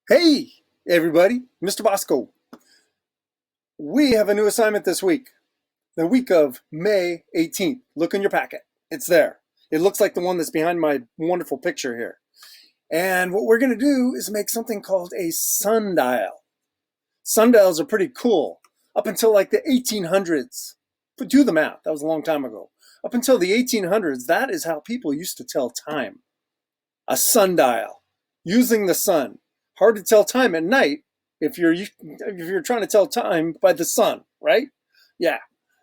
Hey, everybody, Mr. Bosco. We have a new assignment this week, the week of May 18th. Look in your packet. It's there. It looks like the one that's behind my wonderful picture here. And what we're going to do is make something called a sundial. Sundials are pretty cool. Up until like the 1800s, but do the math, that was a long time ago. Up until the 1800s, that is how people used to tell time. A sundial, using the sun. Hard to tell time at night if you're trying to tell time by the sun, right? Yeah.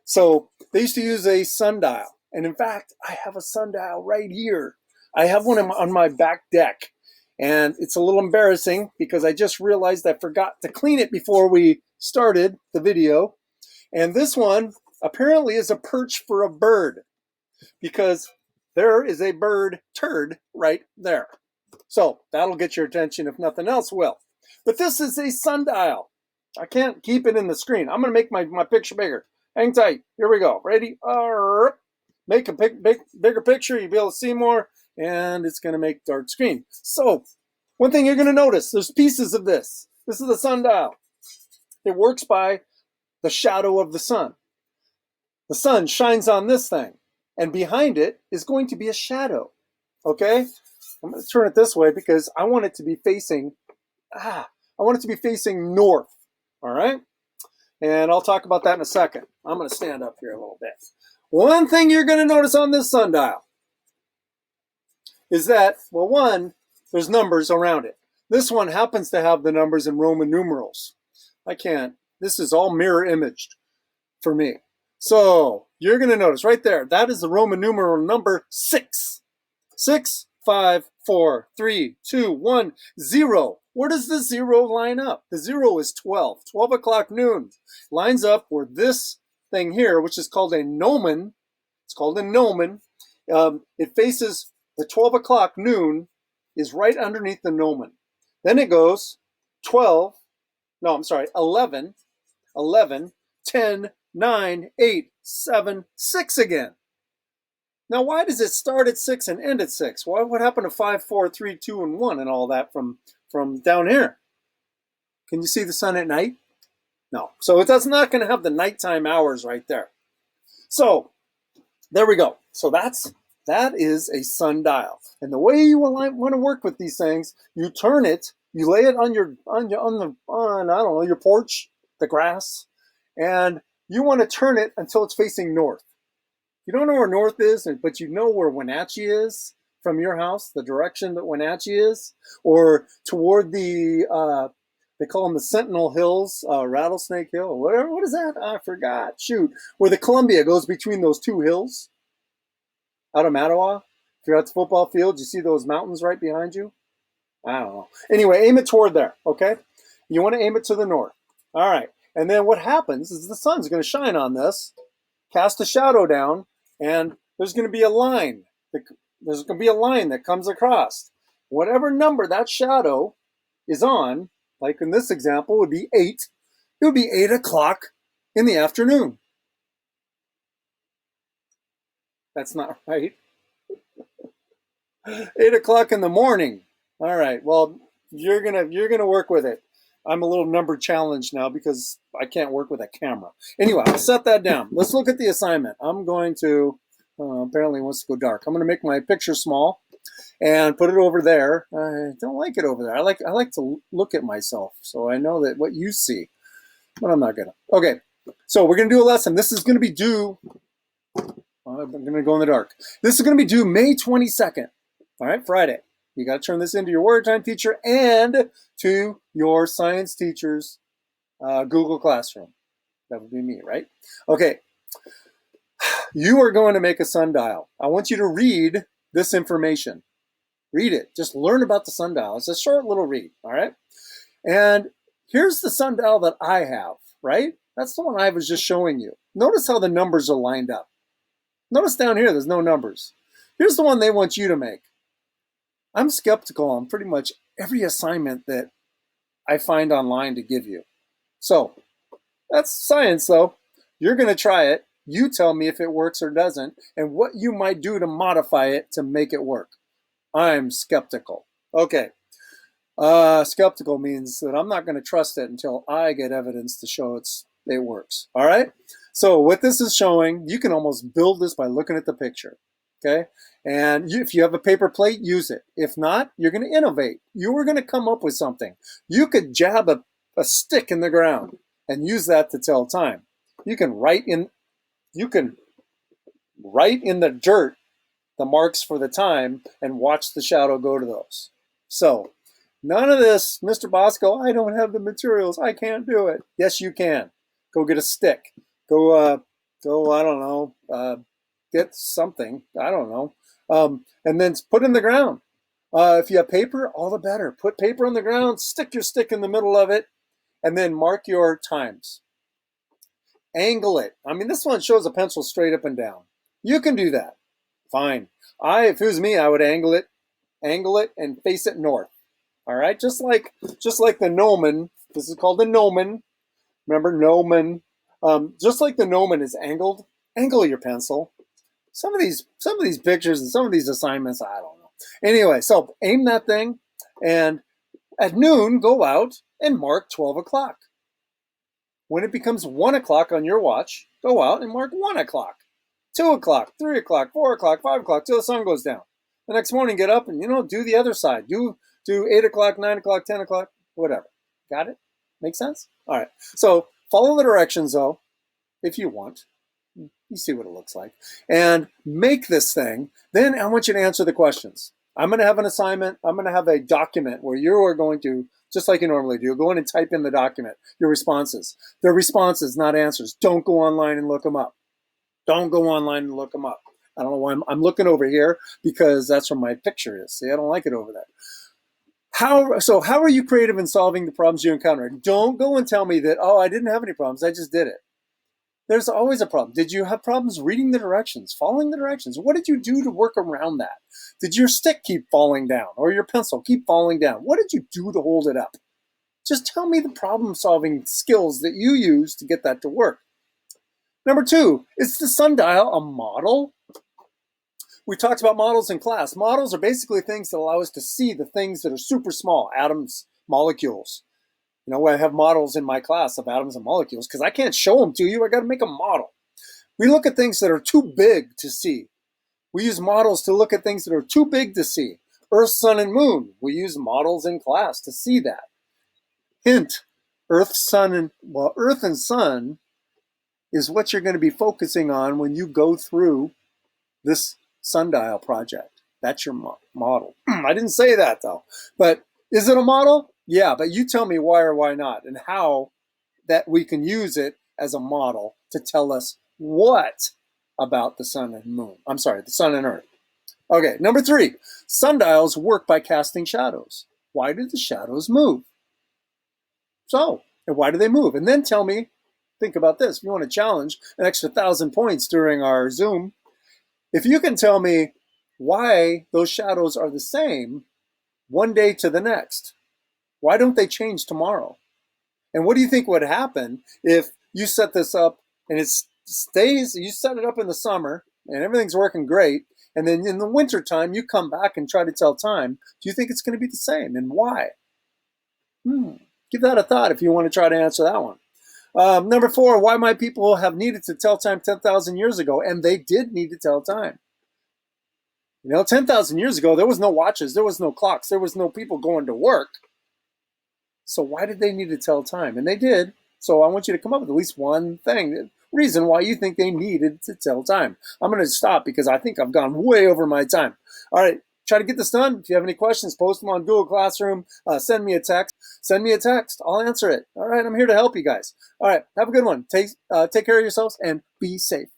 So they used to use a sundial, and in fact, I have a sundial right here. I have one on my back deck, and it's a little embarrassing because I just realized I forgot to clean it before we started the video. And this one apparently is a perch for a bird because there is a bird turd right there. So that'll get your attention if nothing else will. But this is a sundial. I can't keep it in the screen. I'm going to make my picture bigger. Hang tight. Here we go. Ready? Make a bigger picture. You'll be able to see more, and it's going to make dark screen. So one thing you're going to notice, there's pieces of this. This is the sundial. It works by the shadow of the sun. The sun shines on this thing, and behind it is going to be a shadow. Okay? I'm going to turn it this way because I want it to be facing north. All right? And I'll talk about that in a second. I'm going to stand up here a little bit. One thing you're going to notice on this sundial is that, well, one, there's numbers around it. This one happens to have the numbers in Roman numerals. This is all mirror imaged for me. So you're going to notice right there, that is the Roman numeral number 6. 6, 5, 4, 3, 2, 1, 0. Where does the 0 line up? The 0 is 12. 12 o'clock noon. Lines up where this thing here, which is called a gnomon, it's called a gnomon. It faces the 12 o'clock noon is right underneath the gnomon. Then it goes 11, 10, 9, 8, 7, 6 again. Now, why does it start at 6 and end at 6? What happened to 5, 4, 3, 2, and 1 and all that from down here? Can you see the sun at night? No. So it's not going to have the nighttime hours right there. So there we go. So that is a sundial. And the way you want to work with these things, you turn it, you lay it on your porch, the grass, and you want to turn it until it's facing north. You don't know where north is, but you know where Wenatchee is from your house, the direction that Wenatchee is, or toward they call them the Sentinel Hills, Rattlesnake Hill, or whatever. What is that? I forgot. Shoot. Where the Columbia goes between those two hills out of Mattawa. If you're at the football field, you see those mountains right behind you? I don't know. Anyway, aim it toward there, okay? You want to aim it to the north. All right. And then what happens is the sun's going to shine on this, cast a shadow down, and there's going to be a line. There's going to be a line that comes across. Whatever number that shadow is on, like in this example, would be 8. It would be 8 o'clock in the afternoon. That's not right. 8 o'clock in the morning. All right. Well, you're gonna work with it. I'm a little number challenged now because I can't work with a camera. Anyway, I'll set that down. Let's look at the assignment. I'm going to, apparently it wants to go dark. I'm going to make my picture small and put it over there. I don't like it over there. I like to look at myself so I know that what you see, but I'm not going to. Okay, so we're going to do a lesson. This is going to be due, I'm going to go in the dark. This is going to be due May 22nd, all right, Friday. You got to turn this into your Warrior Time teacher and to your science teacher's Google Classroom. That would be me, right? Okay. You are going to make a sundial. I want you to read this information. Read it. Just learn about the sundial. It's a short little read, all right? And here's the sundial that I have, right? That's the one I was just showing you. Notice how the numbers are lined up. Notice down here, there's no numbers. Here's the one they want you to make. I'm skeptical on pretty much every assignment that I find online to give you. So that's science, though. You're going to try it. You tell me if it works or doesn't and what you might do to modify it to make it work. I'm skeptical. Okay. Skeptical means that I'm not going to trust it until I get evidence to show it works. All right. So what this is showing, you can almost build this by looking at the picture. Okay. And if you have a paper plate, use it. If not, you're going to innovate. You are going to come up with something. You could jab a stick in the ground and use that to tell time. You can write in the dirt the marks for the time and watch the shadow go to those. So none of this, Mr. Bosco, I don't have the materials. I can't do it. Yes, you can. Go get a stick. Go, I don't know, get something. I don't know. And then put in the ground. If you have paper, all the better. Put paper on the ground, stick your stick in the middle of it, and then mark your times. Angle it. I mean, this one shows a pencil straight up and down. You can do that. Fine. If it was me, I would angle it and face it north. All right, just like the gnomon. This is called the gnomon. Remember gnomon? Just like the gnomon is angled, angle your pencil. Some of these pictures and some of these assignments, I don't know. Anyway, so aim that thing, and at noon, go out and mark 12 o'clock. When it becomes 1 o'clock on your watch, go out and mark 1 o'clock. 2 o'clock, 3 o'clock, 4 o'clock, 5 o'clock, till the sun goes down. The next morning, get up and, do the other side. Do 8 o'clock, 9 o'clock, 10 o'clock, whatever. Got it? Make sense? All right. So follow the directions, though, if you want. You see what it looks like. And make this thing. Then I want you to answer the questions. I'm going to have an assignment. I'm going to have a document where you are going to, just like you normally do, go in and type in the document, your responses. They're responses, not answers. Don't go online and look them up. Don't go online and look them up. I don't know why I'm looking over here, because that's where my picture is. See, I don't like it over there. How are you creative in solving the problems you encounter? Don't go and tell me that, oh, I didn't have any problems. I just did it. There's always a problem. Did you have problems reading the directions, following the directions? What did you do to work around that? Did your stick keep falling down, or your pencil keep falling down? What did you do to hold it up? Just tell me the problem-solving skills that you use to get that to work. Number 2, is the sundial a model? We talked about models in class. Models are basically things that allow us to see the things that are super small, atoms, molecules. I have models in my class of atoms and molecules because I can't show them to you. I got to make a model. We look at things that are too big to see. We use models to look at things that are too big to see. Earth, sun, and moon. We use models in class to see that. Hint, Earth and sun is what you're going to be focusing on when you go through this sundial project. That's your model. I didn't say that, though. But is it a model? Yeah, but you tell me why or why not, and how that we can use it as a model to tell us what about the sun and moon. I'm sorry, the sun and earth. Okay, number 3, sundials work by casting shadows. Why do the shadows move? So, and why do they move? And then tell me, think about this. If you want to challenge an extra 1,000 points during our Zoom, if you can tell me why those shadows are the same one day to the next, why don't they change tomorrow? And what do you think would happen if you set this up and you set it up in the summer and everything's working great, and then in the wintertime you come back and try to tell time? Do you think it's going to be the same, and why? Give that a thought if you want to try to answer that one. Number 4, why might people have needed to tell time 10,000 years ago? And they did need to tell time. 10,000 years ago, there was no watches, there was no clocks, there was no people going to work. So why did they need to tell time? And they did. So I want you to come up with at least one reason why you think they needed to tell time. I'm going to stop because I think I've gone way over my time. All right, try to get this done. If you have any questions, post them on Google Classroom. Send me a text. I'll answer it. All right, I'm here to help you guys. All right, have a good one. Take care of yourselves and be safe.